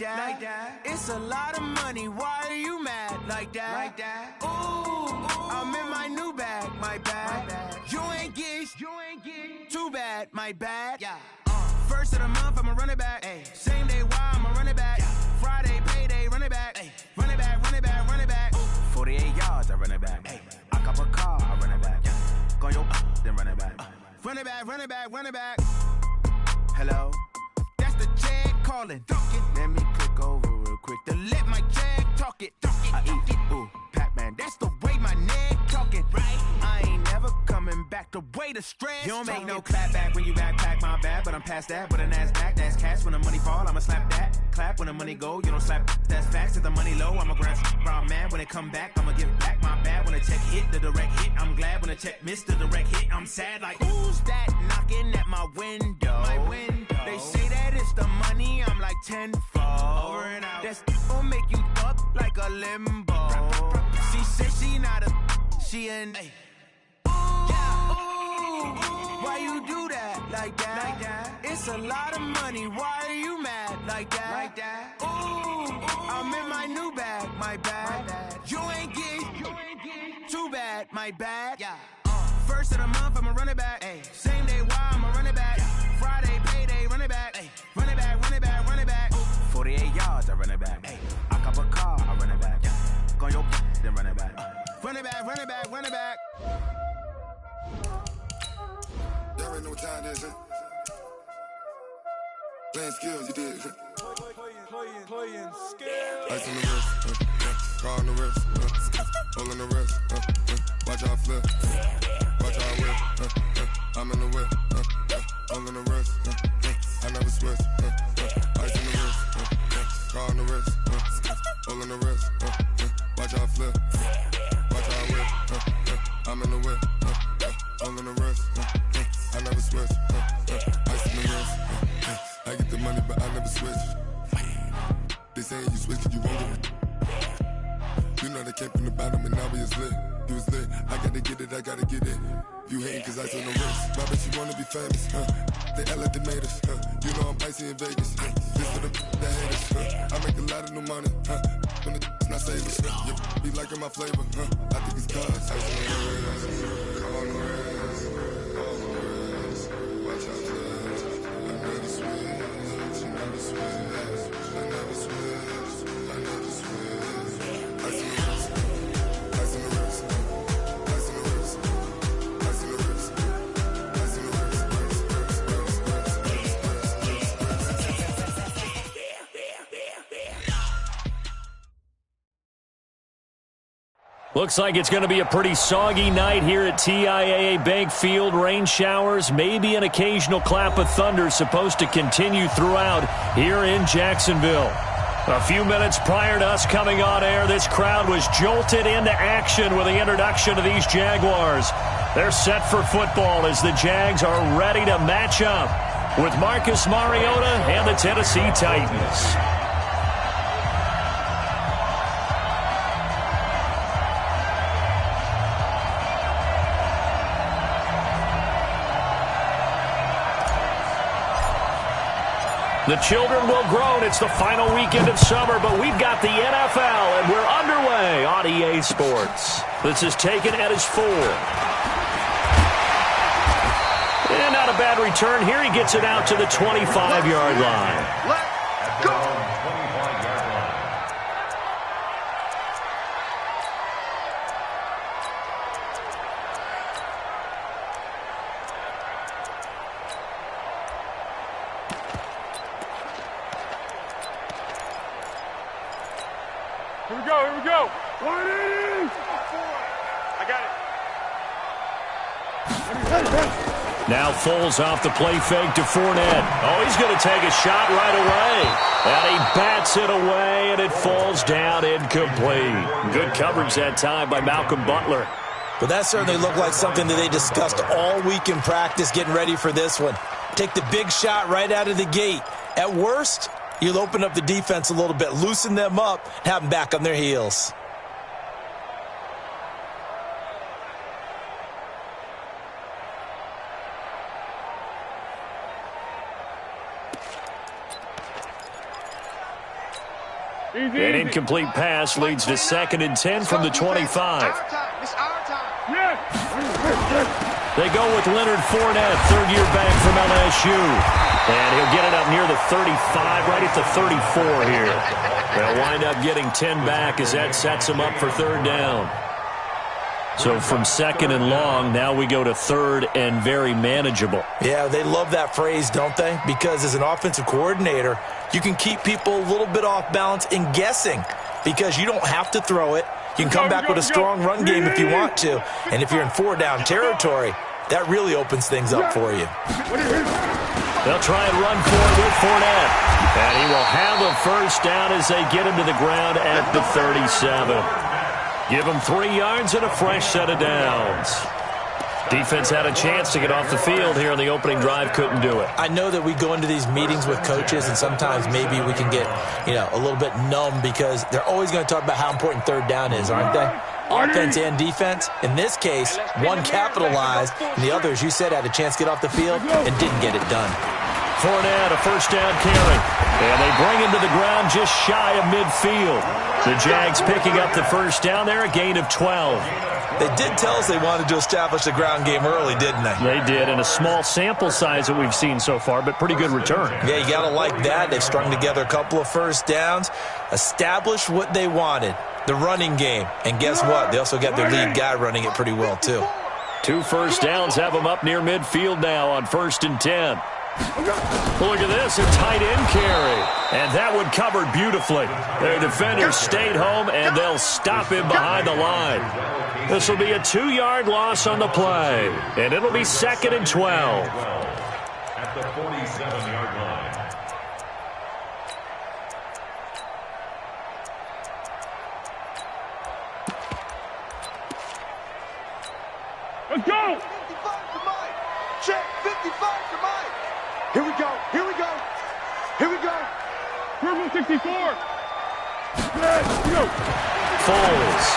that. It's a lot of money, why are you mad like that? Ooh, I'm in my new bag, my bad. You ain't get too bad, my bad. First of the month, I'ma run it back. Same day, why I'ma run it back. Friday, payday, run it back. Run it back, run it back, run it back. 48 yards, I run it back. I cop a car, I run it back. Go your then run it back. Run it back, run it back, run it back. Hello? That's the Jag calling. Let me click over real quick to let my Jag talk it. I eat it, ooh, Pac-Man. That's the way my neck talking. Right? I ain't never coming back the way the stress. You don't make no clap back when you backpack, my bad. But I'm past that with a NASDAQ. That's cash when the money fall, I'ma slap that. Clap when the money go, you don't slap. That's facts. If the money low, I'ma grab brown man. When it come back, I'ma give back my bad. When the check hit, the direct hit. I'm glad when the check missed the direct hit. I'm sad like, who's that knocking at my window? My window. They say that it's the money, I'm like tenfold. Over and out. That's gon' make you up like a limbo. She said she not a, she an. Why you do that like that? It's a lot of money, why are you mad like that? Ooh, I'm in my new bag, my bad. You ain't get too bad, my bad. First of the month, I'ma run it back. Same day, why I'ma run it back. Friday, payday, run it back. Run it back, run it back, run it back. 48 yards, I run it back. I cop a car, I run it back. Go your then run it back. Run it back, run it back, run it back. Y'all already know what time it is, huh? Playing skills, you did. Playing skills. Ice on the wrist, car on the wrist, hole in the wrist, watch how I flip, watch how I whip, I'm in the whip, hole in the wrist, I never switch, ice on the wrist, car on the wrist, hole in the wrist, watch how I flip, watch how I whip, I'm in the whip, hole in the wrist, I never switch, ice on the wrist, I get the money but I never switch. They saying you switch and you won't get it. You know they came from the bottom and now we is lit. You was lit, I gotta get it, I gotta get it. You hating cause ice on the wrist. Why bet you wanna be famous, They act like they made us, You know I'm icy in Vegas, This for the haters, I make a lot of new money, When it's not savers, Be liking my flavor, I think it's cause ice on the wrist, car on the wrist, all on the wrist. Watch out for this, I never switch, you never switch. I never switch, I never switch. Ice in the wrist, ice in the wrist, ice in the wrist, ice in the wrist, ice in the wrist. Looks like it's going to be a pretty soggy night here at TIAA Bank Field. Rain showers, maybe an occasional clap of thunder supposed to continue throughout here in Jacksonville. A few minutes prior to us coming on air, this crowd was jolted into action with the introduction of these Jaguars. They're set for football as the Jags are ready to match up with Marcus Mariota and the Tennessee Titans. The children will groan. It's the final weekend of summer, but we've got the NFL, and we're underway on EA Sports. This is taken at his 4. And not a bad return here. He gets it out to the 25-yard line. Let's go! Here we go. 180! I got it. Now Foles off the play fake to Fournette. Oh, he's going to take a shot right away. And he bats it away, and it falls down incomplete. Good coverage that time by Malcolm Butler. But that certainly looked like something that they discussed all week in practice getting ready for this one. Take the big shot right out of the gate. At worst, you'll open up the defense a little bit, loosen them up, have them back on their heels. An incomplete pass leads to 2nd and 10 from the 25. They go with Leonard Fournette, third-year back from LSU. And he'll get it up near the 35, right at the 34 here. They'll wind up getting 10 back as that sets them up for 3rd down. So from 2nd and long, now we go to 3rd and very manageable. Yeah, they love that phrase, don't they? Because as an offensive coordinator, you can keep people a little bit off balance in guessing because you don't have to throw it. You can come back with a strong run game if you want to. And if you're in 4-down territory, that really opens things up for you. They'll try and run for it with Fournette. And he will have a 1st down as they get him to the ground at the 37. Give him 3 yards and a fresh set of downs. Defense had a chance to get off the field here on the opening drive, couldn't do it. I know that we go into these meetings with coaches, and sometimes maybe we can get, a little bit numb because they're always going to talk about how important 3rd down is, aren't they? Offense and defense. In this case, one capitalized, and the other, as you said, had a chance to get off the field and didn't get it done. Fournette, a 1st down carry. And they bring him to the ground just shy of midfield. The Jags picking up the 1st down there, a gain of 12. They did tell us they wanted to establish the ground game early, didn't they? They did, and a small sample size that we've seen so far, but pretty good return. Yeah, you got to like that. They strung together a couple of 1st downs, established what they wanted, the running game. And guess what? They also got their lead guy running it pretty well, too. 2 1st downs have them up near midfield now on 1st and 10. Look at this, a tight end carry. And that one covered beautifully. Their defenders stayed home, and they'll stop him behind the line. This will be a 2-yard loss on the play. And it'll be 2nd and 12. At the 47-yard line. Let's go! 55 to Mike. Check, 55 to Mike. Here we go. Here we go. Here we go. Purple 64. Let's go. Foles.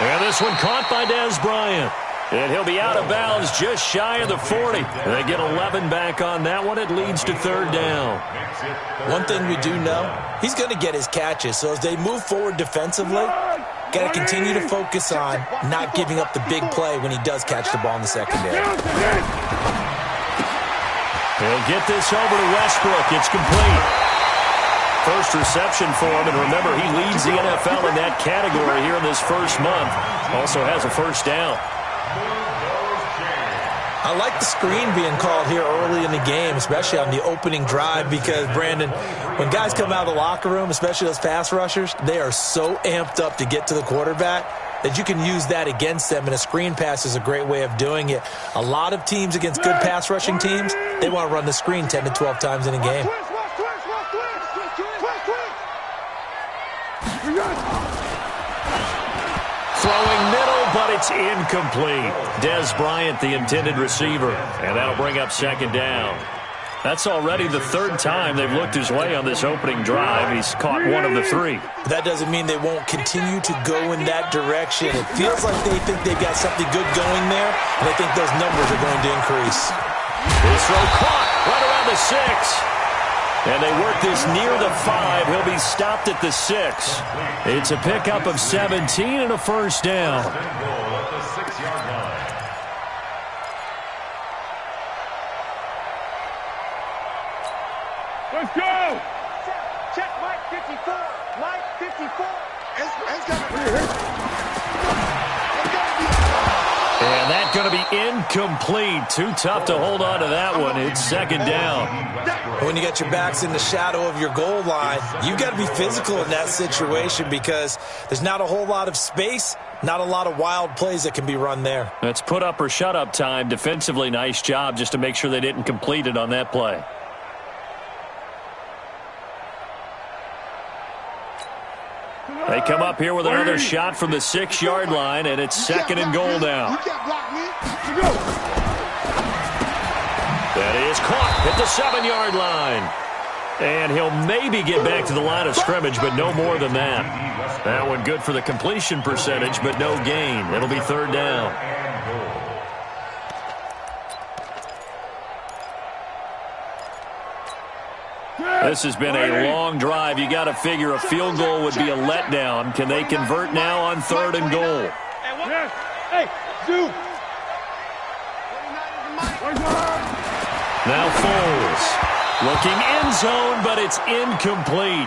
And this one caught by Dez Bryant. And he'll be out of bounds just shy of the 40. They get 11 back on that one. It leads to 3rd down. One thing we do know, he's going to get his catches. So as they move forward defensively, got to continue to focus on not giving up the big play when he does catch the ball in the secondary. He'll get this over to Westbrook. It's complete. First reception for him, and remember, he leads the NFL in that category here in this first month. Also has a 1st down. I like the screen being called here early in the game, especially on the opening drive, because, Brandon, when guys come out of the locker room, especially those pass rushers, they are so amped up to get to the quarterback that you can use that against them, and a screen pass is a great way of doing it. A lot of teams against good pass rushing teams, they want to run the screen 10 to 12 times in a game. Throwing middle, but it's incomplete. Dez Bryant, the intended receiver, and that'll bring up 2nd down. That's already the 3rd time they've looked his way on this opening drive. He's caught 1 of the 3. That doesn't mean they won't continue to go in that direction. It feels like they think they've got something good going there, and I think those numbers are going to increase. This throw caught right around the 6. And they work this near the 5. He'll be stopped at the 6. It's a pickup of 17 and a 1st down. Let's go! Check, Mike 54. Mike 54. It's gonna And that's going to be incomplete. Too tough to hold on to that one. It's 2nd down. When you got your backs in the shadow of your goal line, you've got to be physical in that situation because there's not a whole lot of space, not a lot of wild plays that can be run there. That's put up or shut up time. Defensively, nice job just to make sure they didn't complete it on that play. They come up here with another shot from the 6-yard line, and it's 2nd and goal now. That is caught at the 7-yard line. And he'll maybe get back to the line of scrimmage, but no more than that. That one good for the completion percentage, but no gain. It'll be 3rd down. Yeah! This has been a long drive. You got to figure a field goal would be a letdown. Can they convert now on 3rd and goal? Hey, Zoo. Now Foles. Looking end zone, but it's incomplete.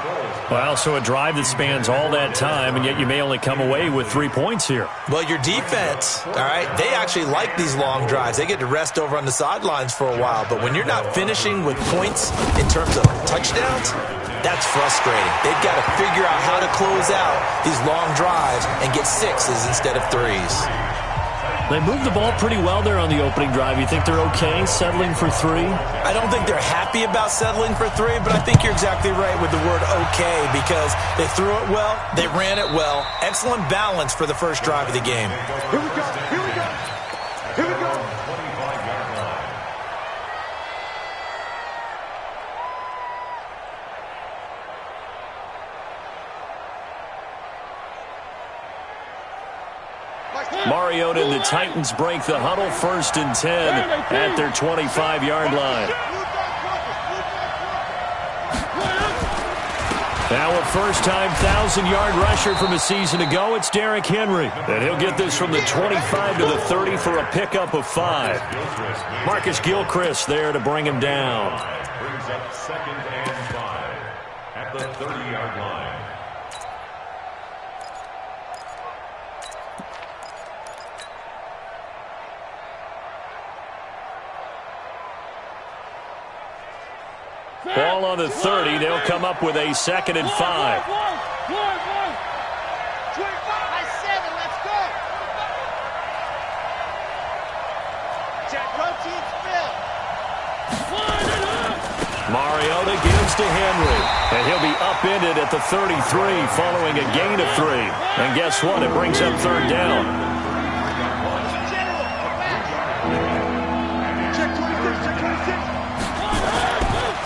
Well, so a drive that spans all that time, and yet you may only come away with 3 points here. Well, your defense, all right, they actually like these long drives. They get to rest over on the sidelines for a while. But when you're not finishing with points in terms of touchdowns, that's frustrating. They've got to figure out how to close out these long drives and get 6s instead of 3s. They moved the ball pretty well there on the opening drive. You think they're okay settling for 3? I don't think they're happy about settling for 3, but I think you're exactly right with the word okay because they threw it well, they ran it well. Excellent balance for the first drive of the game. Here we go. Here we go. Here we go. Mariota and the Titans break the huddle, 1st and 10 at their 25-yard line. Now a first-time 1,000-yard rusher from a season ago, it's Derrick Henry. And he'll get this from the 25 to the 30 for a pickup of 5. Marcus Gilchrist there to bring him down. Brings up 2nd and 5 at the 30-yard line. Ball on the 30. They'll come up with a 2nd and 5. Let's go. Mariota gives to Henry, and he'll be upended at the 33 following a gain of 3. And guess what? It brings up 3rd down.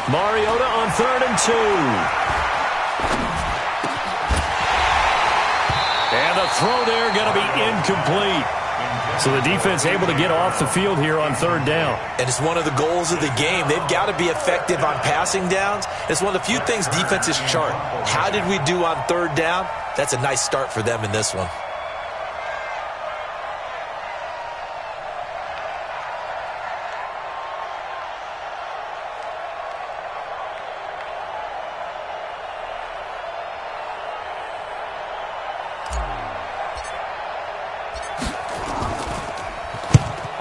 Mariota on 3rd and 2. And the throw there going to be incomplete. So the defense able to get off the field here on 3rd down. And it's one of the goals of the game. They've got to be effective on passing downs. It's one of the few things defenses chart. How did we do on 3rd down? That's a nice start for them in this one.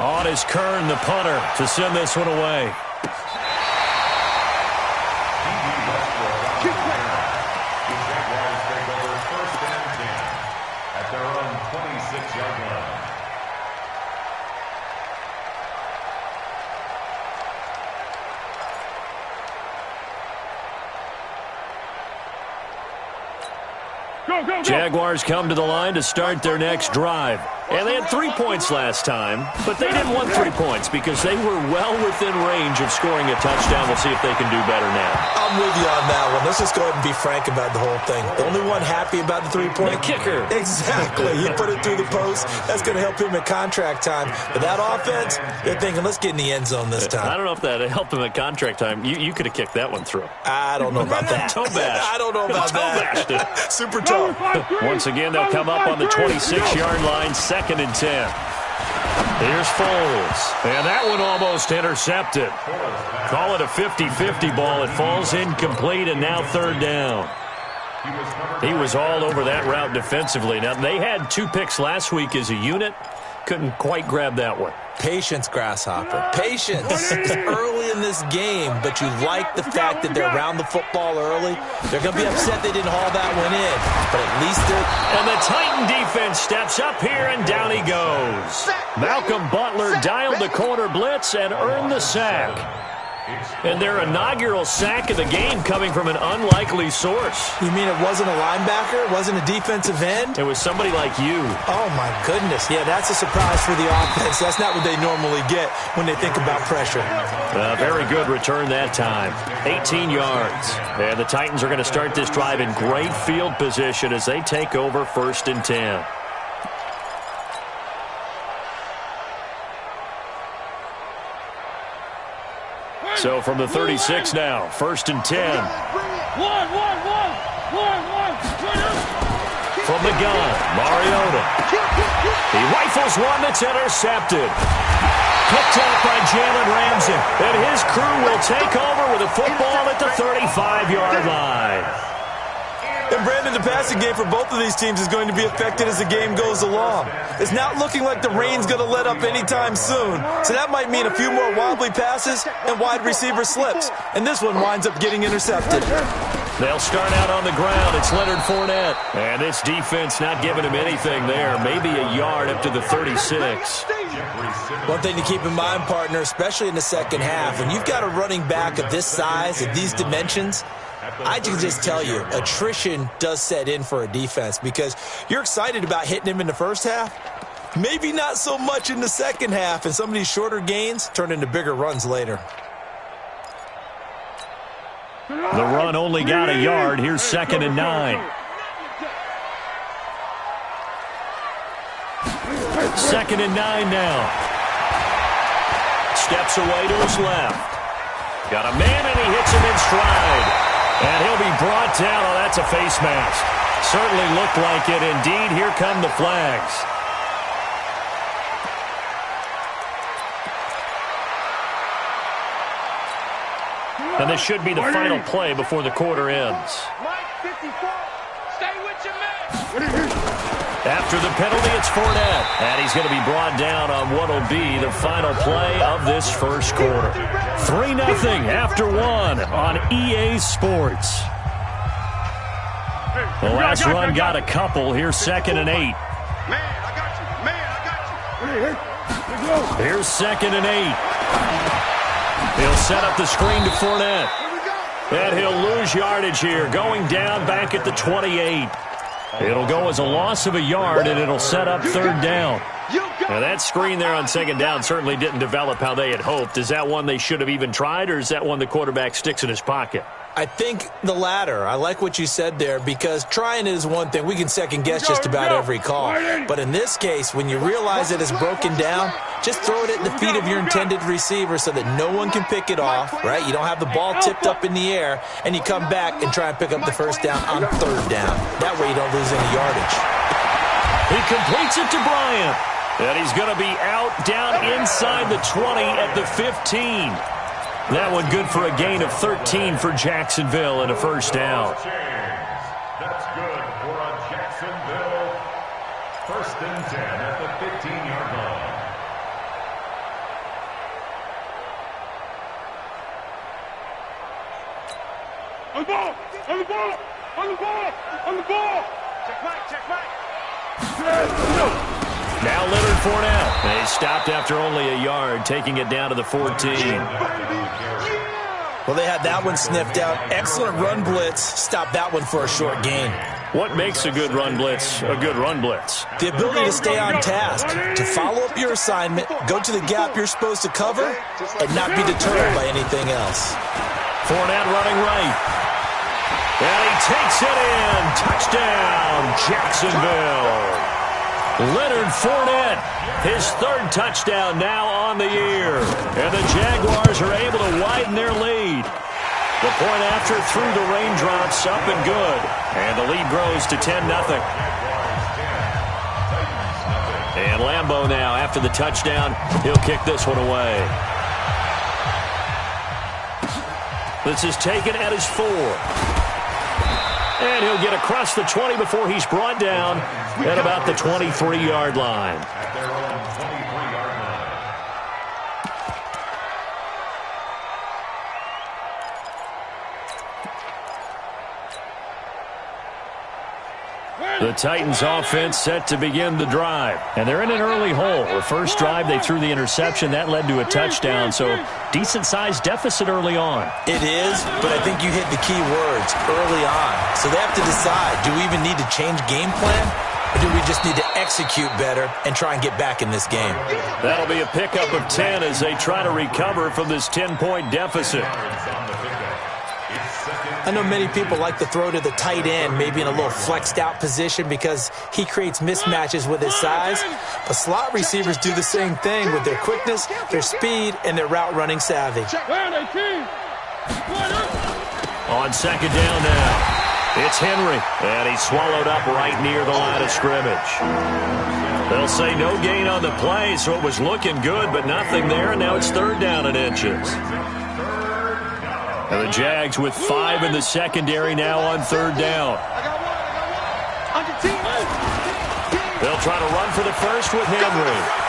On is Kern, the punter, to send this one away. At their own 26-yard line. Go. Jaguars come to the line to start their next drive. And they had 3 points last time, but they didn't want 3 points because they were well within range of scoring a touchdown. We'll see if they can do better now. I'm with you on that one. Let's just go ahead and be frank about the whole thing. The only one happy about the 3-point? The kicker. Exactly. He put it through the post. That's going to help him at contract time. But that offense, they're thinking, let's get in the end zone this time. I don't know if that helped him at contract time. You could have kicked that one through. I don't know about that. Toe bash. I don't know about that. Super toe. Once again, they'll come up on the 26-yard line, 2nd and 10. Here's Foles. And that one almost intercepted. Call it a 50-50 ball. It falls incomplete, and now 3rd down. He was all over that route defensively. Now, they had 2 picks last week as a unit. Couldn't quite grab that one. Patience, Grasshopper. Patience. It's early in this game, but you like the fact that they're around the football early. They're going to be upset they didn't haul that one in, but at least they're... And the Titan defense steps up here, and down he goes. Malcolm Butler dialed the corner blitz and earned the sack. And their inaugural sack of the game coming from an unlikely source. You mean it wasn't a linebacker? It wasn't a defensive end? It was somebody like you. Oh, my goodness. Yeah, that's a surprise for the offense. That's not what they normally get when they think about pressure. Very good return that time. 18 yards. And the Titans are going to start this drive in great field position as they take over 1st and 10. So from the 36 now, 1st and 10. From the gun, Mariota. He rifles one that's intercepted. Picked up by Jalen Ramsey. And his crew will take over with a football at the 35-yard line. And Brandon, the passing game for both of these teams is going to be affected as the game goes along. It's not looking like the rain's going to let up anytime soon. So that might mean a few more wobbly passes and wide receiver slips. And this one winds up getting intercepted. They'll start out on the ground. It's Leonard Fournette. And this defense not giving him anything there. Maybe a yard up to the 36. One thing to keep in mind, partner, especially in the second half, when you've got a running back of this size, of these dimensions, I can just tell you, attrition does set in for a defense because you're excited about hitting him in the first half. Maybe not so much in the second half, and some of these shorter gains turn into bigger runs later. The run only got a yard. Here's 2nd and 9. 2nd and 9 now. Steps away to his left. Got a man, and he hits him in stride. And he'll be brought down. Oh, that's a face mask. Certainly looked like it. Indeed, here come the flags. And this should be the final play before the quarter ends. After the penalty, it's Fournette. And he's going to be brought down on what will be the final play of this first quarter. 3-0 after 1 on EA Sports. The last run got a couple. Here's 2nd and 8. Here's 2nd and 8. He'll set up the screen to Fournette. And he'll lose yardage here, going down back at the 28. It'll go as a loss of a yard, and it'll set up 3rd down. Now, that screen there on 2nd down certainly didn't develop how they had hoped. Is that one they should have even tried, or is that one the quarterback sticks in his pocket? I think the latter. I like what you said there because trying it is one thing. We can second-guess just about every call. But in this case, when you realize it is broken down, just throw it at the feet of your intended receiver so that no one can pick it off, right? You don't have the ball tipped up in the air, and you come back and try and pick up the 1st down on 3rd down. That way you don't lose any yardage. He completes it to Bryant. And he's going to be out down inside the 20 at the 15. That one good for a gain of 13 for Jacksonville and a 1st down. That's good for a Jacksonville 1st and 10 at the 15-yard line. On the ball! On the ball! On the ball! On the ball! Check back! Now Leonard Fournette. They stopped after only a yard, taking it down to the 14. Well, they had that one sniffed out. Excellent run blitz. Stopped that one for a short gain. What makes a good run blitz a good run blitz? The ability to stay on task, to follow up your assignment, go to the gap you're supposed to cover, and not be deterred by anything else. Fournette running right. And he takes it in. Touchdown, Jacksonville. Leonard Fournette, his 3rd touchdown now on the year. And the Jaguars are able to widen their lead. The point after through the raindrops, up and good. And the lead grows to 10-0. And Lambeau now, after the touchdown, he'll kick this one away. This is taken at his 4. And he'll get across the 20 before he's brought down at about the 23-yard line. At their own 23-yard line. The Titans offense set to begin the drive. And they're in an early hole. The first drive, they threw the interception. That led to a touchdown. So decent-sized deficit early on. It is, but I think you hit the key words, early on. So they have to decide, do we even need to change game plan? Or do we just need to execute better and try and get back in this game? That'll be a pickup of 10 as they try to recover from this 10-point deficit. On the pickup, it's I know many people like to throw to the tight end, maybe in a little flexed out position because he creates mismatches with his size. But slot receivers do the same thing with their quickness, their speed, and their route running savvy. On second down now, it's Henry, and he's swallowed up right near the line of scrimmage. They'll say no gain on the play, so it was looking good, but nothing there, and now it's third down and inches. And the Jags with 5 in the secondary now on third down. They'll try to run for the first with Henry.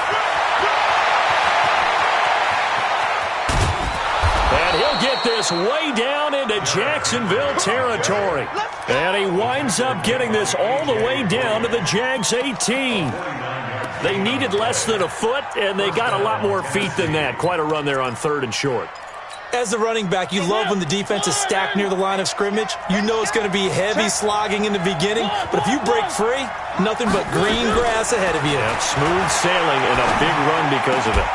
And he'll get this way down into Jacksonville territory. And he winds up getting this all the way down to the Jags 18. They needed less than a foot, and they got a lot more feet than that. Quite a run there on third and short. As a running back, you love when the defense is stacked near the line of scrimmage. You know it's going to be heavy slogging in the beginning, but if you break free, nothing but green grass ahead of you. Yeah, smooth sailing and a big run because of it.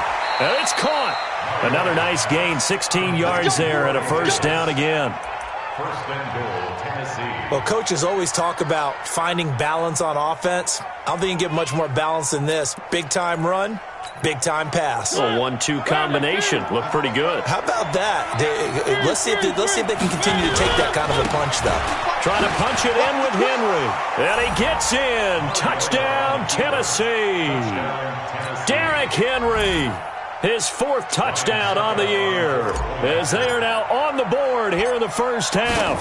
And it's caught. Another nice gain, 16 yards there and a first down again. First and goal, Tennessee. Well, coaches always talk about finding balance on offense. I don't think you can get much more balance than this. Big-time run, big-time pass. A 1-2 combination. Looked pretty good. How about that? Let's see if they can continue to take that kind of a punch, though. Trying to punch it in with Henry. And he gets in. Touchdown, Tennessee. Derrick Henry. His 4th touchdown on the year, as they are now on the board here in the first half.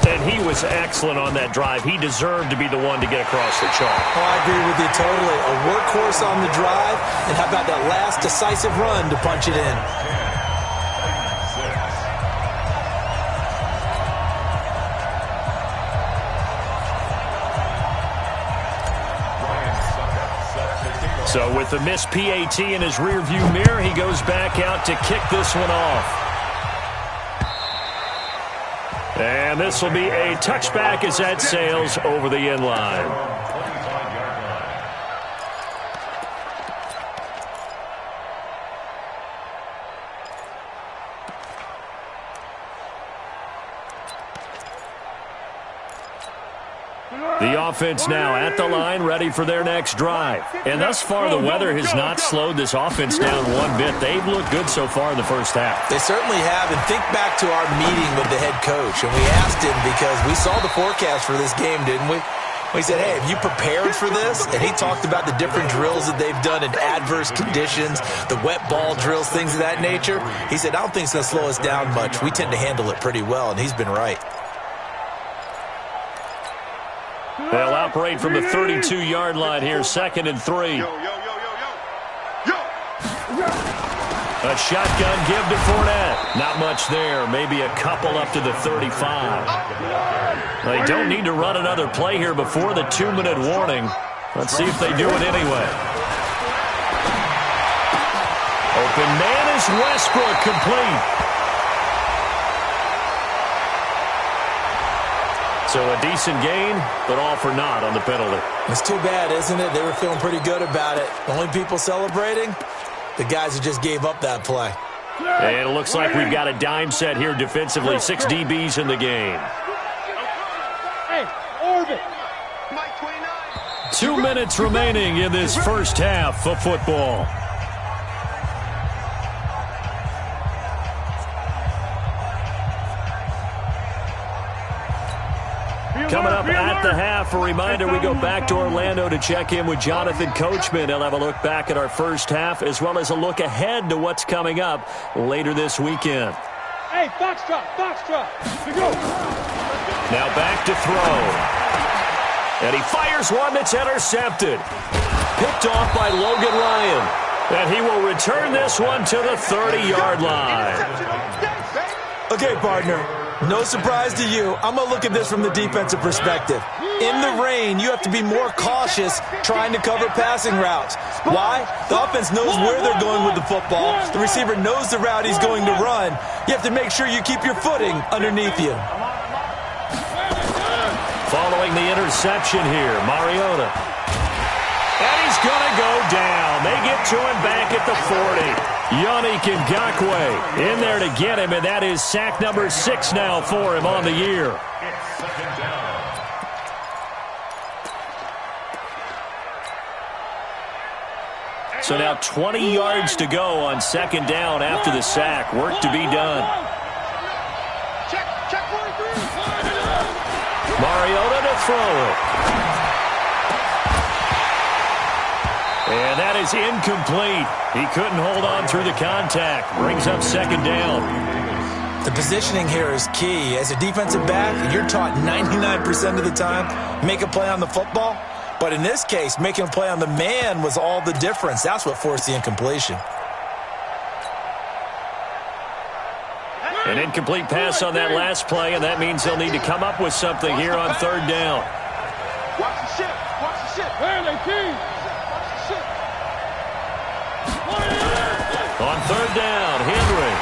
And he was excellent on that drive. He deserved to be the one to get across the chalk. Oh, I agree with you totally. A workhorse on the drive, and how about that last decisive run to punch it in? So with the missed PAT in his rearview mirror, he goes back out to kick this one off. And this will be a touchback as that sails over the end line. The offense now at the line, ready for their next drive. And thus far, the weather has not slowed this offense down one bit. They've looked good so far in the first half. They certainly have. And think back to our meeting with the head coach. And we asked him because we saw the forecast for this game, didn't we? We said, hey, have you prepared for this? And he talked about the different drills that they've done in adverse conditions, the wet ball drills, things of that nature. He said, I don't think it's going to slow us down much. We tend to handle it pretty well, and he's been right. They'll operate from the 32-yard line here, 2nd and 3. A shotgun give to Fournette. Not much there. Maybe a couple up to the 35. They don't need to run another play here before the 2-minute warning. Let's see if they do it anyway. Open man is Westbrook, complete. So a decent gain, but all for naught on the penalty. It's too bad, isn't it? They were feeling pretty good about it. Only people celebrating, the guys who just gave up that play. And it looks like we've got a dime set here defensively. 6 DBs in the game. Hey, orbit. 2 minutes remaining in this first half of football. Coming up at the half, a reminder, we go back to Orlando to check in with Jonathan Coachman. He'll have a look back at our first half as well as a look ahead to what's coming up later this weekend. Hey, foxtrot. Here we go. Now back to throw. And he fires one that's intercepted. Picked off by Logan Ryan. And he will return this one to the 30-yard line. Okay, partner. No surprise to you. I'm going to look at this from the defensive perspective. In the rain, you have to be more cautious trying to cover passing routes. Why? The offense knows where they're going with the football. The receiver knows the route he's going to run. You have to make sure you keep your footing underneath you. Following the interception here, Mariota. And he's going to go down. They get to him back at the 40. Yannick Ngakoue in there to get him, and that is sack number 6 now for him on the year. It's second down. So now 20 yards to go on second down after the sack. Work to be done. Mariota to throw it. And that is incomplete. He couldn't hold on through the contact. Brings up second down. The positioning here is key. As a defensive back, you're taught 99% of the time, make a play on the football. But in this case, making a play on the man was all the difference. That's what forced the incompletion. An incomplete pass on that last play, and that means they'll need to come up with something here on third down. Watch the ship. Watch the ship. Where are they, team? Watch the ship. On third down, Henry.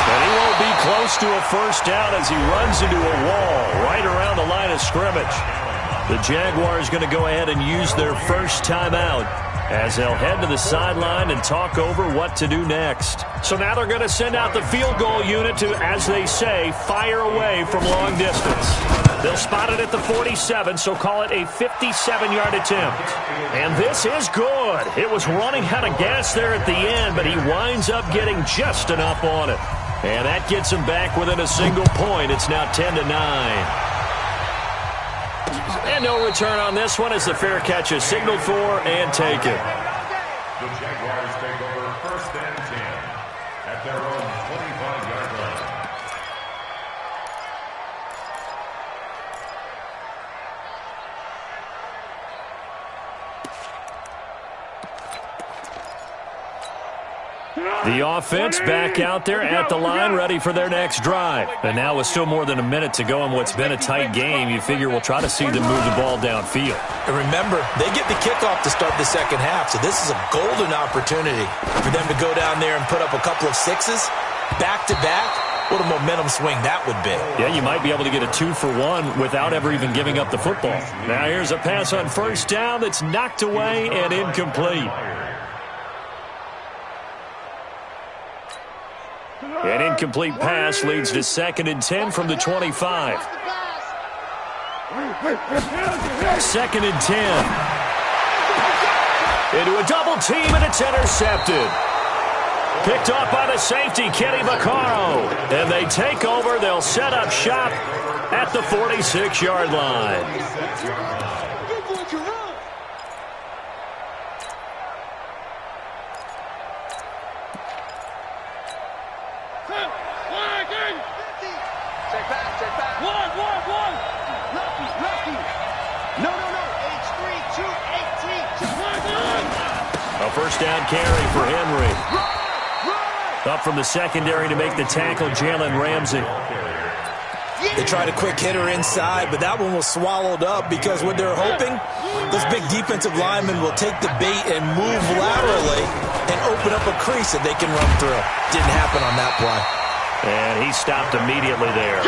And he won't be close to a first down as he runs into a wall right around the line of scrimmage. The Jaguars going to go ahead and use their first timeout as they'll head to the sideline and talk over what to do next. So now they're going to send out the field goal unit to, as they say, fire away from long distance. They'll spot it at the 47, so call it a 57-yard attempt. And this is good. It was running out of gas there at the end, but he winds up getting just enough on it. And that gets him back within a single point. It's now 10-9. And no return on this one as the fair catch is signaled for and taken. The Jaguars take over first and 10 at their own 25-yard line. The offense back out there at the line, ready for their next drive. And now with still more than a minute to go in what's been a tight game, you figure we'll try to see them move the ball downfield. And remember, they get the kickoff to start the second half, so this is a golden opportunity for them to go down there and put up a couple of sixes back-to-back. What a momentum swing that would be. Yeah, you might be able to get a 2-for-1 without ever even giving up the football. Now here's a pass on first down that's knocked away and incomplete. An incomplete pass leads to 2nd and 10 from the 25. 2nd and 10. Into a double team, and it's intercepted. Picked off by the safety, Kenny Vaccaro. And they take over. They'll set up shop at the 46-yard line. A first down carry for Henry. Up from the secondary to make the tackle, Jalen Ramsey. They tried a quick hitter inside, but that one was swallowed up because what they're hoping, those big defensive linemen will take the bait and move laterally and open up a crease that they can run through. Didn't happen on that play. And he stopped immediately there.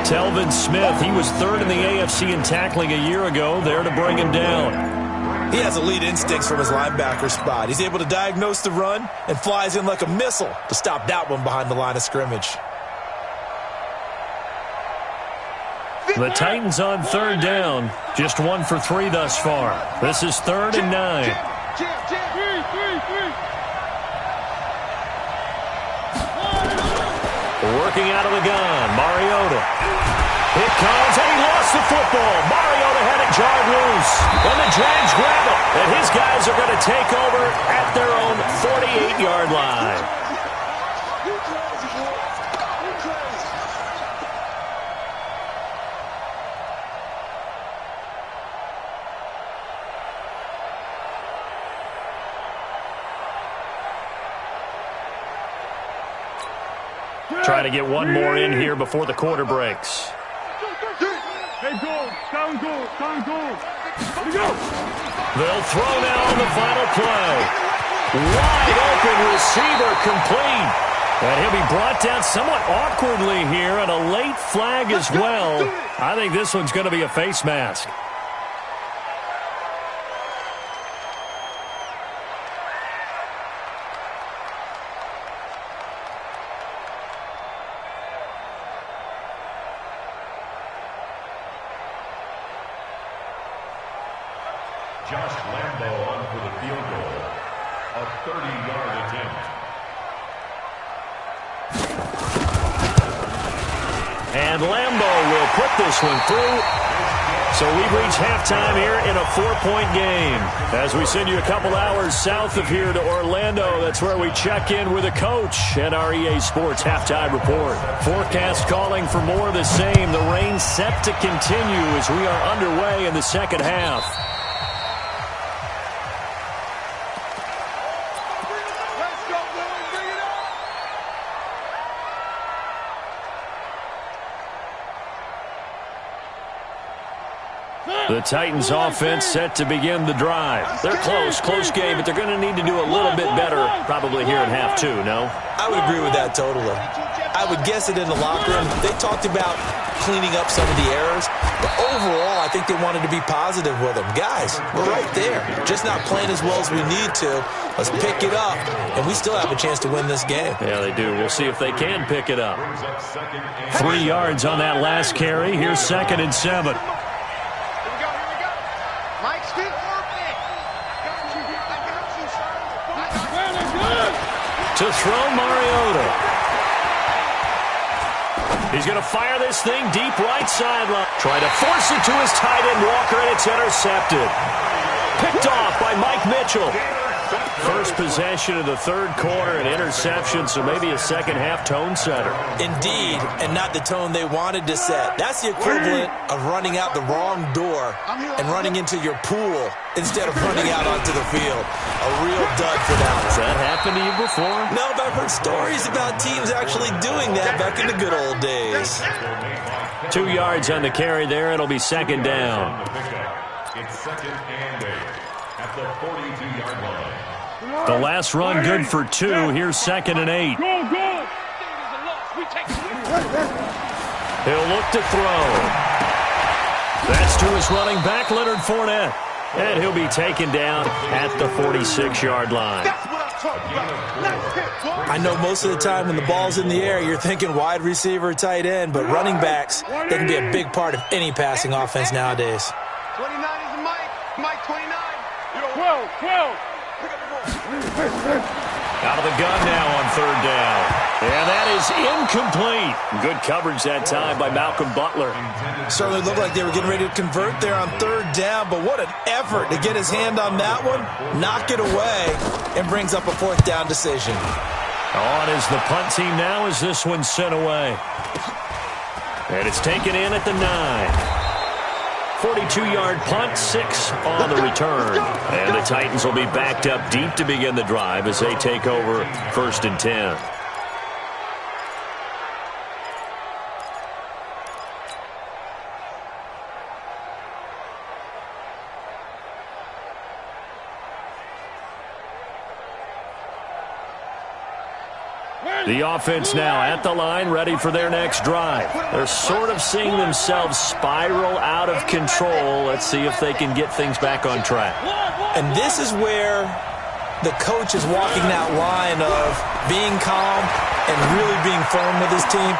Telvin Smith, he was 3rd in the AFC in tackling a year ago, there to bring him down. He has elite instincts from his linebacker spot. He's able to diagnose the run and flies in like a missile to stop that one behind the line of scrimmage. The Titans on 3rd down, just 1 for 3 thus far. This is 3rd and 9. Working out of the gun, Mariota. It comes, and he lost the football. Mariota had it jarred loose. And the Jags grab it. And his guys are going to take over at their own 48-yard line. Trying to get one more in here before the quarter breaks. Hey, go. Down, go. Down, go. Here we go. They'll throw now on the final play. Wide open receiver complete. And he'll be brought down somewhat awkwardly here, and a late flag as well. I think this one's going to be a face mask. Josh Lambo on for the field goal. A 30-yard attempt. And Lambo will put this one through. So we've reached halftime here in a 4-point game. As we send you a couple hours south of here to Orlando, that's where we check in with a coach and our EA Sports halftime report. Forecast calling for more of the same. The rain set to continue as we are underway in the second half. The Titans offense set to begin the drive. They're close game, but they're going to need to do a little bit better probably here in half two, no? I would agree with that totally. I would guess it in the locker room. They talked about cleaning up some of the errors, but overall I think they wanted to be positive with them. Guys, we're right there. Just not playing as well as we need to. Let's pick it up, and we still have a chance to win this game. Yeah, they do. We'll see if they can pick it up. 3 yards on that last carry. Here's 2nd and 7. To throw Mariota. He's going to fire this thing deep right sideline. Try to force it to his tight end Walker, and it's intercepted. Picked off by Mike Mitchell. First possession of the third quarter, an interception, so maybe a second-half tone setter. Indeed, and not the tone they wanted to set. That's the equivalent of running out the wrong door and running into your pool instead of running out onto the field. A real dud for that one. Has that happened to you before? No, but I've heard stories about teams actually doing that back in the good old days. 2 yards on the carry there. It'll be 2nd down. It's 2nd and 8 at the 42-yard line. The last run good for 2. Here's 2nd and 8. He'll look to throw. That's to his running back, Leonard Fournette. And he'll be taken down at the 46-yard line. I know most of the time when the ball's in the air, you're thinking wide receiver, tight end, but running backs, they can be a big part of any passing offense nowadays. 29 is Mike 29. 12. Out of the gun now on 3rd down. And that is incomplete. Good coverage that time by Malcolm Butler. Certainly looked like they were getting ready to convert there on 3rd down, but what an effort to get his hand on that one, knock it away, and brings up a 4th down decision. On is the punt team now as this one's sent away. And it's taken in at the 9. 42-yard punt, 6 on the return. And the Titans will be backed up deep to begin the drive as they take over 1st and 10. The offense now at the line, ready for their next drive. They're sort of seeing themselves spiral out of control. Let's see if they can get things back on track. And this is where the coach is walking that line of being calm and really being firm with his team.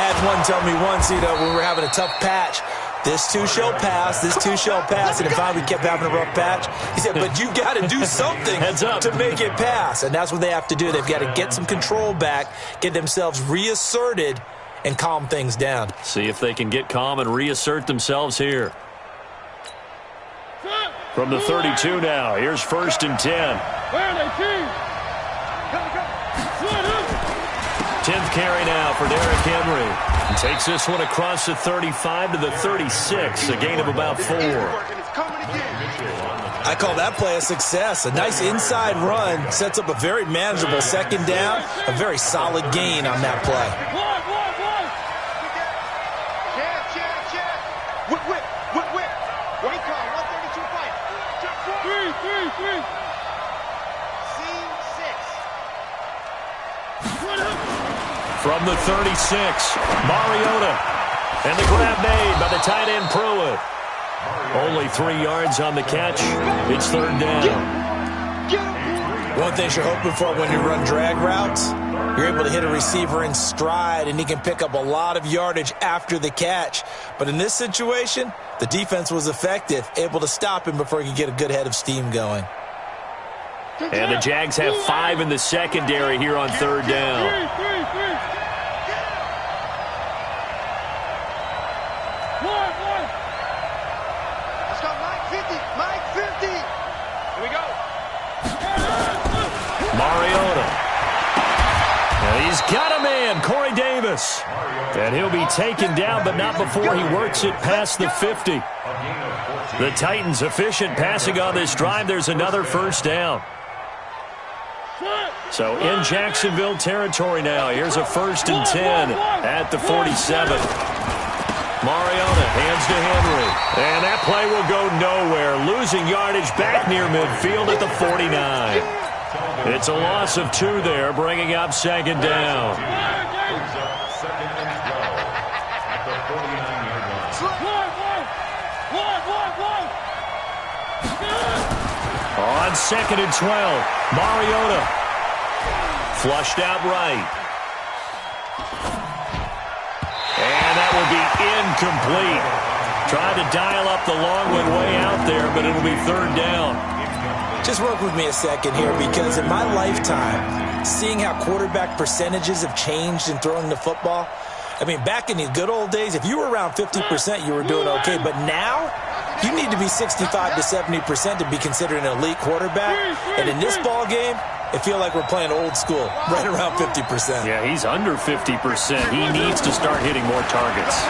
I had one tell me once, when we were having a tough patch, this too shall pass, this too shall pass. And if we kept having a rough patch, he said, but you got to do something to make it pass. And that's what they have to do. They've got to get some control back, get themselves reasserted, and calm things down. See if they can get calm and reassert themselves here. From the 32 now, here's 1st and 10. 10th carry now for Derrick Henry. And takes this one across the 35 to the 36, a gain of about 4. I call that play a success. A nice inside run sets up a very manageable 2nd down, a very solid gain on that play. Whip. Wait, 132 fight. 3. From the 36, Mariota. And the grab made by the tight end Pruitt. Only 3 yards on the catch. It's 3rd down. One thing you're hoping for when you run drag routes, You're able to hit a receiver in stride, and he can pick up a lot of yardage after the catch. But in this situation, the defense was effective, able to stop him before he could get a good head of steam going. And the Jags have 5 in the secondary here on third down. Let's go, Mike 50. Mike 50. Here we go. Mariota. And he's got a man, Corey Davis. And he'll be taken down, but not before he works it past the 50. The Titans efficient passing on this drive. There's another first down. So in Jacksonville territory now. Here's a 1st and 10 at the 47. Mariota hands to Henry. And that play will go nowhere. Losing yardage back near midfield at the 49. It's a loss of 2 there, bringing up 2nd down. On 2nd and 12, Mariota flushed out right. And that will be incomplete. Tried to dial up the long one way out there, but it'll be 3rd down. Just work with me a second here, because in my lifetime, seeing how quarterback percentages have changed in throwing the football, I mean, back in the good old days, if you were around 50%, you were doing okay. But now, you need to be 65 to 70% to be considered an elite quarterback. And in this ball game, it feels like we're playing old school, right around 50%. Yeah, he's under 50%. He needs to start hitting more targets.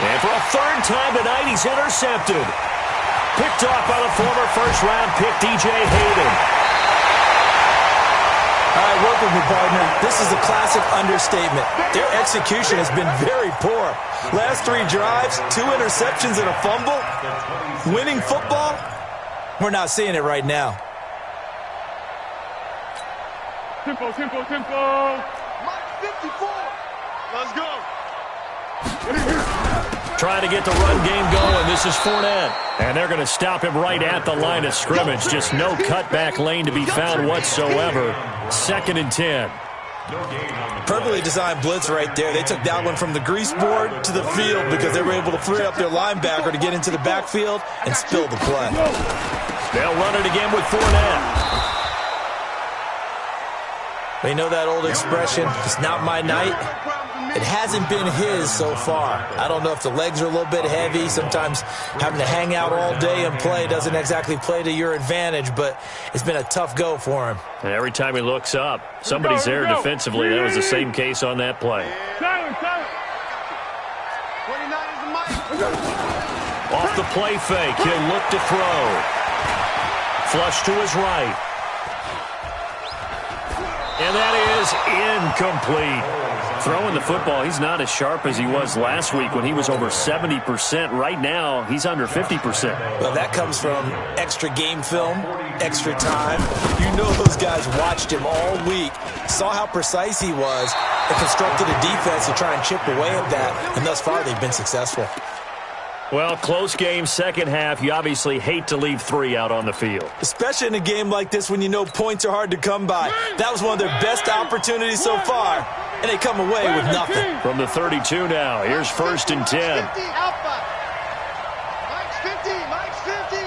And for a 3rd time tonight, he's intercepted. Picked off by the former first-round pick, DJ Hayden. All right, work with me, partner. This is a classic understatement. Their execution has been very poor. Last 3 drives, 2 interceptions and a fumble. Winning football? We're not seeing it right now. Tempo, tempo, tempo. Mike 54. Let's go. Trying to get the run game going. This is Fournette. And they're going to stop him right at the line of scrimmage. Just no cutback lane to be found whatsoever. 2nd and 10. Perfectly designed blitz right there. They took that one from the grease board to the field because they were able to free up their linebacker to get into the backfield and spill the play. They'll run it again with Fournette. They know that old expression, it's not my night. It hasn't been his so far. I don't know if the legs are a little bit heavy. Sometimes having to hang out all day and play doesn't exactly play to your advantage, but it's been a tough go for him. And every time he looks up, somebody's there defensively. That was the same case on that play. Off the play fake, he'll look to throw. Flush to his right. And that is incomplete. Throwing the football, he's not as sharp as he was last week when he was over 70%. Right now, he's under 50%. Well, that comes from extra game film, extra time. You know those guys watched him all week, saw how precise he was, and constructed a defense to try and chip away at that. And thus far, they've been successful. Well, close game, second half. You obviously hate to leave 3 out on the field. Especially in a game like this when you know points are hard to come by. That was one of their best opportunities so far, and they come away with nothing. From the 32 now, here's 1st and 10. Mike's 50. Mike's 50.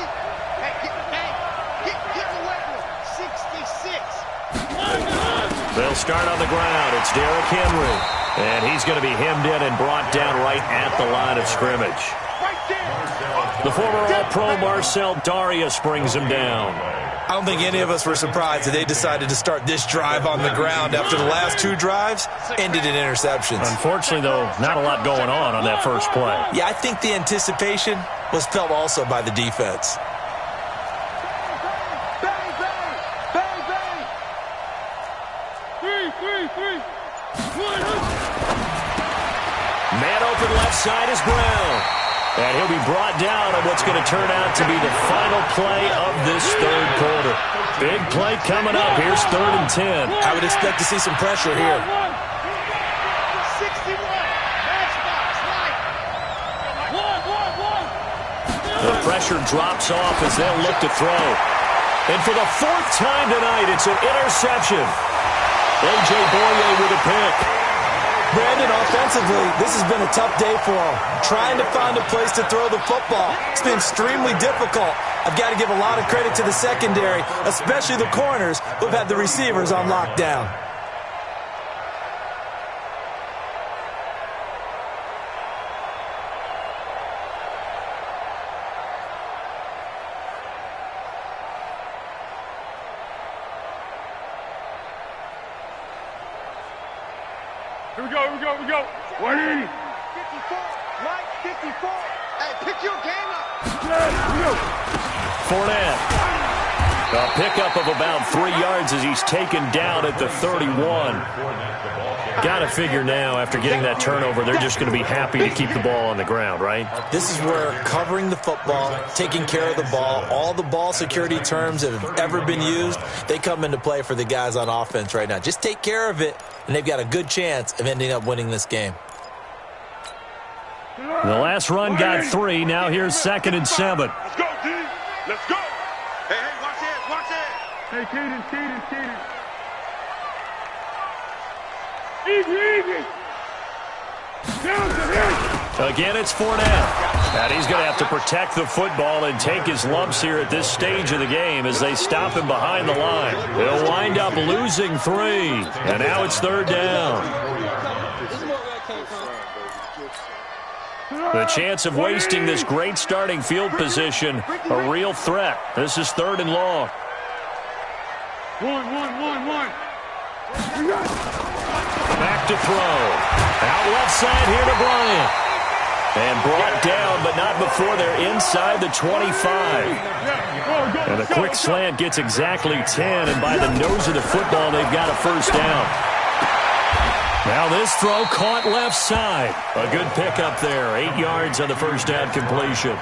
Hey, get away with it. 66. They'll start on the ground. It's Derrick Henry. And he's going to be hemmed in and brought down right at the line of scrimmage. The former All-Pro Marcel Darius brings him down. I don't think any of us were surprised that they decided to start this drive on the ground after the last 2 drives ended in interceptions. Unfortunately, though, not a lot going on that first play. Yeah, I think the anticipation was felt also by the defense. Bang, bang, bang, bang. 3. Man open left side is Brown. And he'll be brought down on what's going to turn out to be the final play of this 3rd quarter. Big play coming up. Here's 3rd and 10. I would expect to see some pressure here. 61. The pressure drops off as they'll look to throw. And for the fourth time tonight, it's an interception. A.J. Boye with a pick. Brandon, offensively, this has been a tough day for him. Trying to find a place to throw the football. It's been extremely difficult. I've got to give a lot of credit to the secondary, especially the corners who've had the receivers on lockdown. Here we go. 180. 54, Mike, 54. Hey, pick your game up. Here we go. Fournette. A pickup of about 3 yards as he's taken down at the 31. Got to figure now, after getting that turnover, they're just going to be happy to keep the ball on the ground, right? This is where covering the football, taking care of the ball, all the ball security terms that have ever been used, they come into play for the guys on offense right now. Just take care of it, and they've got a good chance of ending up winning this game. The last run got 3. Now here's 2nd and 7. Let's go, D. Let's go. Hey, watch it. Hey, Kaden. Easy. Down to him. Again, it's Fournette. And he's going to have to protect the football and take his lumps here at this stage of the game as they stop him behind the line. They'll wind up losing 3. And now it's 3rd down. The chance of wasting this great starting field position, a real threat. This is 3rd and long. One. Back to throw. Out left side here to Bryant. And brought down, but not before they're inside the 25. And a quick slant gets exactly 10, and by the nose of the football, they've got a first down. Now this throw caught left side. A good pickup there. 8 yards on the first down completion.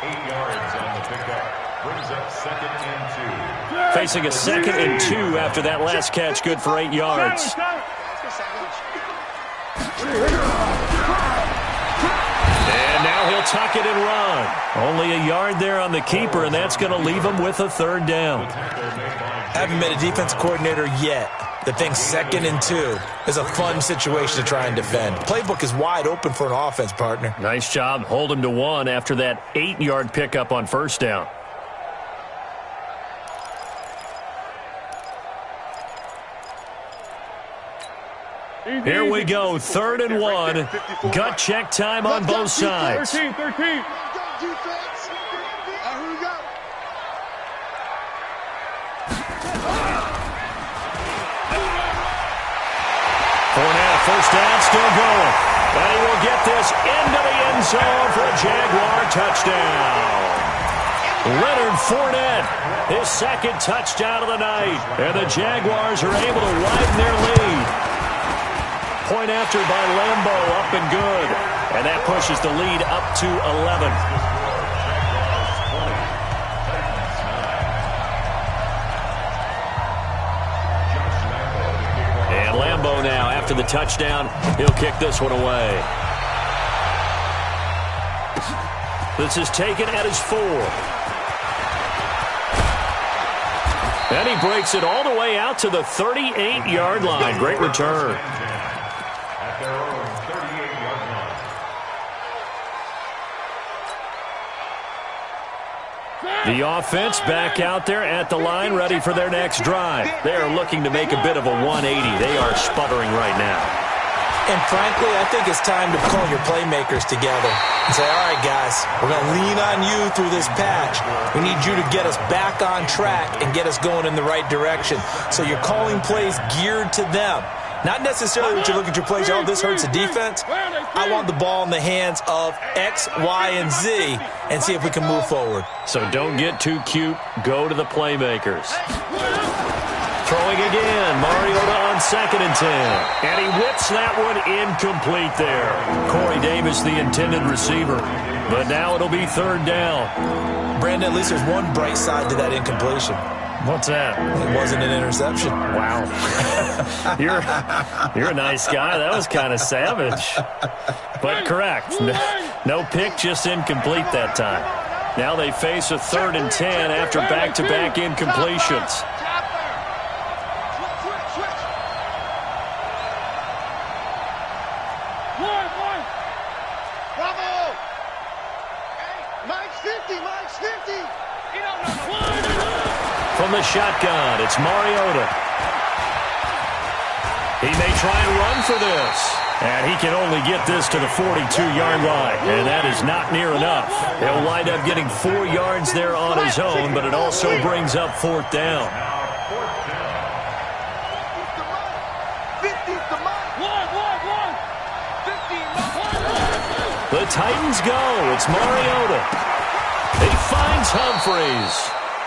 8 yards on the pickup. Brings up 2nd and 2. Facing a 2nd and 2 after that last catch. Good for 8 yards. And now he'll tuck it and run. Only a yard there on the keeper, and that's going to leave him with a 3rd down. Haven't met a defense coordinator yet that thinks 2nd and 2 is a fun situation to try and defend. Playbook is wide open for an offense, partner. Nice job. Hold him to 1 after that 8-yard pickup on first down. Here we go, 3rd and 1. Gut check time on both sides. 13. Here we go. Fournette, first down, still going. And he will get this into the end zone for a Jaguar touchdown. Leonard Fournette, his 2nd touchdown of the night. And the Jaguars are able to widen their lead. Point after by Lambo, up and good. And that pushes the lead up to 11. And Lambo now, after the touchdown, he'll kick this one away. This is taken at his 4. And he breaks it all the way out to the 38-yard line. Great return. At their own 38-yard line. The offense back out there at the line, ready for their next drive. They are looking to make a bit of a 180. They are sputtering right now. And frankly, I think it's time to call your playmakers together and say, all right, guys, we're going to lean on you through this patch. We need you to get us back on track and get us going in the right direction. So you're calling plays geared to them. Not necessarily what you're looking to plays, oh, this hurts the defense. I want the ball in the hands of X, Y, and Z and see if we can move forward. So don't get too cute. Go to the playmakers. Throwing again. Mariota on 2nd and 10. And he whips that one incomplete there. Corey Davis, the intended receiver. But now it'll be 3rd down. Brandon, at least there's one bright side to that incompletion. What's that? It wasn't an interception. Wow. You're a nice guy. That was kind of savage. But correct. No pick, just incomplete that time. Now they face a 3rd and 10 after back-to-back incompletions. Bravo! Mike's 50, Mike's 50! From the shotgun, it's Mariota. He may try and run for this. And he can only get this to the 42-yard line. And that is not near enough. He'll wind up getting 4 yards there on his own, but it also brings up 4th down. The Titans go. It's Mariota. He finds Humphreys.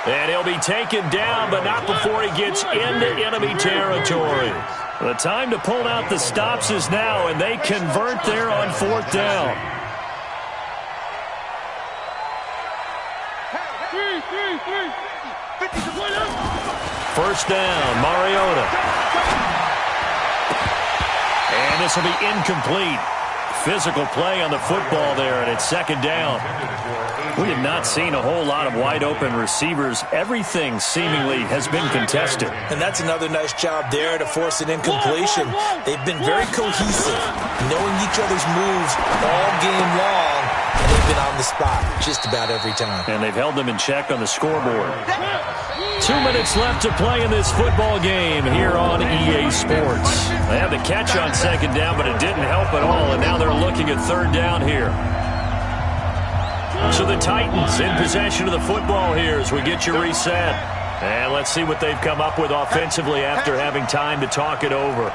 And he'll be taken down, but not before he gets into enemy territory. The time to pull out the stops is now, and they convert there on 4th down. First down, Mariota. And this will be incomplete. Physical play on the football there, and it's 2nd down. We have not seen a whole lot of wide-open receivers. Everything seemingly has been contested. And that's another nice job there to force an incompletion. They've been very cohesive, knowing each other's moves all game long, and they've been on the spot just about every time. And they've held them in check on the scoreboard. 2 minutes left to play in this football game here on EA Sports. They had the catch on 2nd down, but it didn't help at all, and now they're looking at 3rd down here. So the Titans in possession of the football here as we get you reset. And let's see what they've come up with offensively after having time to talk it over.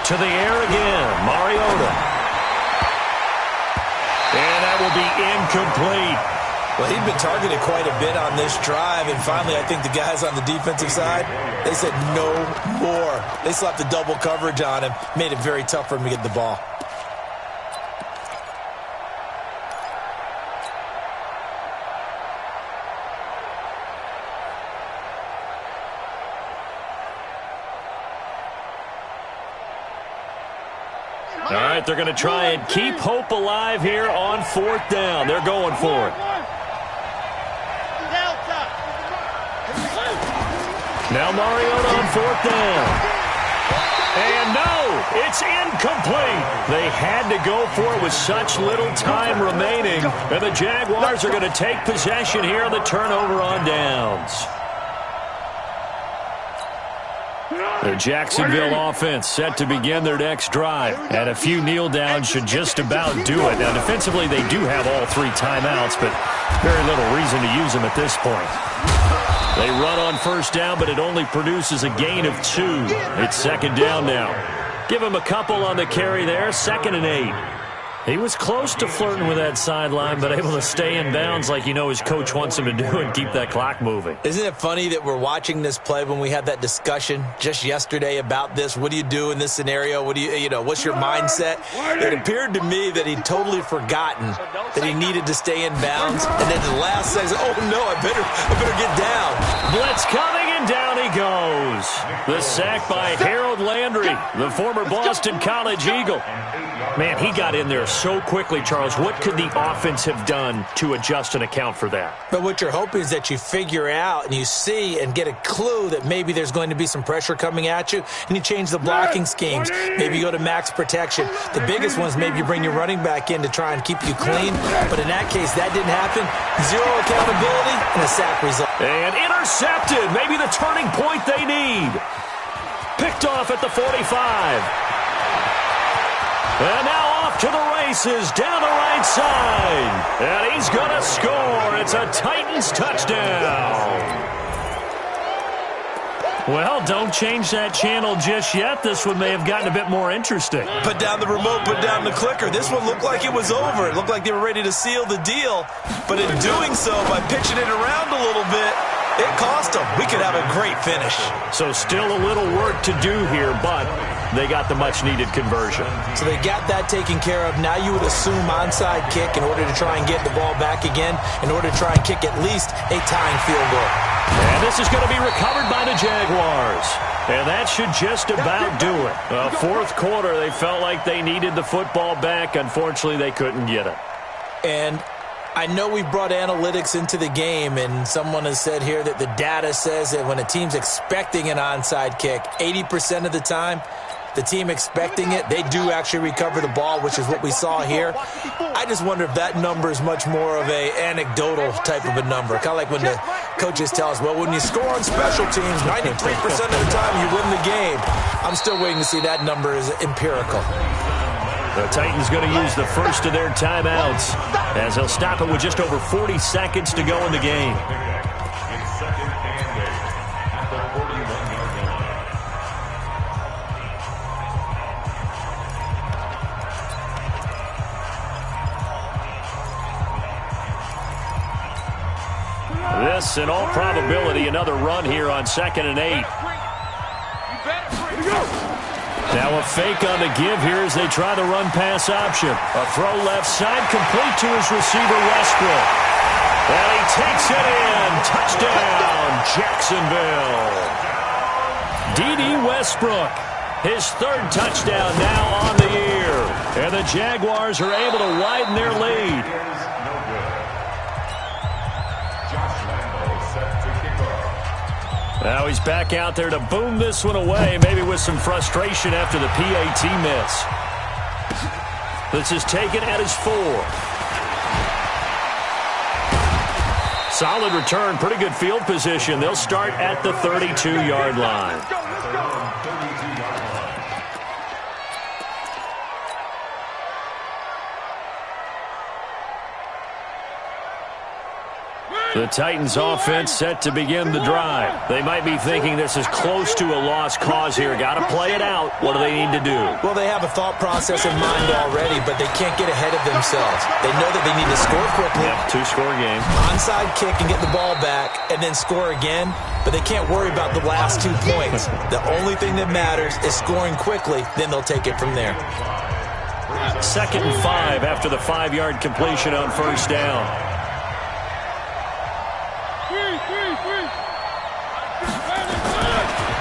To the air again, Mariota. And that will be incomplete. Well, he'd been targeted quite a bit on this drive, and finally I think the guys on the defensive side, they said no more. They slapped the double coverage on him, made it very tough for him to get the ball. All right, they're going to try and keep hope alive here on 4th down. They're going for it. Now Mariota on 4th down. And no, it's incomplete. They had to go for it with such little time remaining. And the Jaguars are going to take possession here on the turnover on downs. The Jacksonville offense set to begin their next drive. And a few kneel downs should just about do it. Now, defensively, they do have all 3 timeouts, but very little reason to use them at this point. They run on 1st down, but it only produces a gain of 2. It's 2nd down now. Give him a couple on the carry there, 2nd and 8. He was close to flirting with that sideline, but able to stay in bounds like you know his coach wants him to do and keep that clock moving. Isn't it funny that we're watching this play when we had that discussion just yesterday about this? What do you do in this scenario? What do you know, what's your mindset? It appeared to me that he'd totally forgotten that he needed to stay in bounds, and then the last second, oh no, I better get down. Blitz coming, and down he goes. The sack by Harold Landry, the former Boston College Eagle. Man, he got in there so quickly, Charles. What could the offense have done to adjust and account for that? But what you're hoping is that you figure out and you see and get a clue that maybe there's going to be some pressure coming at you, and you change the blocking schemes. Maybe you go to max protection. The biggest one is maybe you bring your running back in to try and keep you clean. But in that case, that didn't happen. 0 accountability and a sack result. And intercepted. Maybe the turning point they need. Picked off at the 45. And now off to the races down the right side. And he's going to score. It's a Titans touchdown. Well, don't change that channel just yet. This one may have gotten a bit more interesting. Put down the remote, put down the clicker. This one looked like it was over. It looked like they were ready to seal the deal. But in doing so, by pitching it around a little bit, it cost them. We could have a great finish. So still a little work to do here, but they got the much-needed conversion. So they got that taken care of. Now you would assume onside kick in order to try and get the ball back again, in order to try and kick at least a tying field goal. And this is going to be recovered by the Jaguars. And that should just about do it. Fourth quarter, they felt like they needed the football back. Unfortunately, they couldn't get it. And I know we brought analytics into the game, and someone has said here that the data says that when a team's expecting an onside kick, 80% of the time, the team expecting it, they do actually recover the ball, which is what we saw here. I just wonder if that number is much more of an anecdotal type of a number. Kind of like when the coaches tell us, well, when you score on special teams, 93% of the time you win the game. I'm still waiting to see that number is empirical. The Titans going to use the first of their timeouts as they'll stop it with just over 40 seconds to go in the game. It's second and 8 at the 41-yard line. This, in all probability, another run here on 2nd and 8. Now a fake on the give here as they try the run-pass option. A throw left side, complete to his receiver, Westbrook. And he takes it in. Touchdown, Jacksonville. D.D. Westbrook, his third touchdown now on the year. And the Jaguars are able to widen their lead. Now he's back out there to boom this one away, maybe with some frustration after the PAT miss. This is taken at his 4. Solid return, pretty good field position. They'll start at the 32-yard line. The Titans offense set to begin the drive. They might be thinking this is close to a lost cause here. Got to play it out. What do they need to do? Well, they have a thought process in mind already, but they can't get ahead of themselves. They know that they need to score quickly. Yep, 2-score game. Onside kick and get the ball back and then score again, but they can't worry about the last 2 points. The only thing that matters is scoring quickly, then they'll take it from there. 2nd and 5 after the 5-yard completion on first down.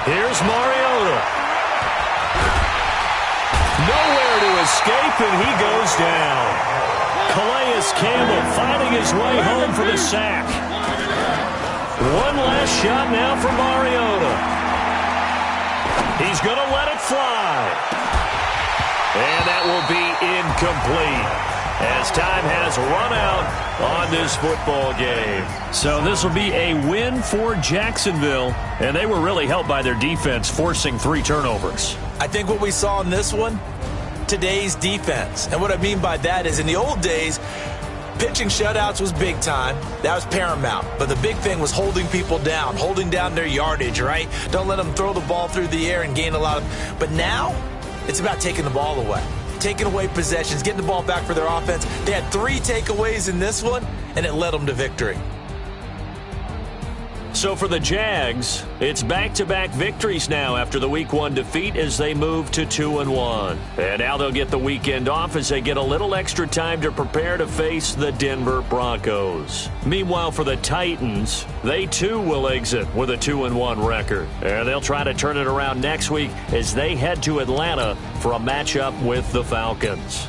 Here's Mariota. Nowhere to escape, and he goes down. Calais Campbell finding his way home for the sack. One last shot now for Mariota. He's going to let it fly. And that will be incomplete, as time has run out on this football game. So this will be a win for Jacksonville, and they were really helped by their defense forcing 3 turnovers. I think what we saw in this one, today's defense. And what I mean by that is in the old days, pitching shutouts was big time. That was paramount. But the big thing was holding people down, holding down their yardage, right? Don't let them throw the ball through the air and gain a lot of... But now, it's about taking the ball away. Taking away possessions, getting the ball back for their offense. They had 3 takeaways in this one, and it led them to victory. So for the Jags, it's back-to-back victories now after the Week 1 defeat as they move to 2-1. And now they'll get the weekend off as they get a little extra time to prepare to face the Denver Broncos. Meanwhile, for the Titans, they too will exit with a 2-1 record. And they'll try to turn it around next week as they head to Atlanta for a matchup with the Falcons.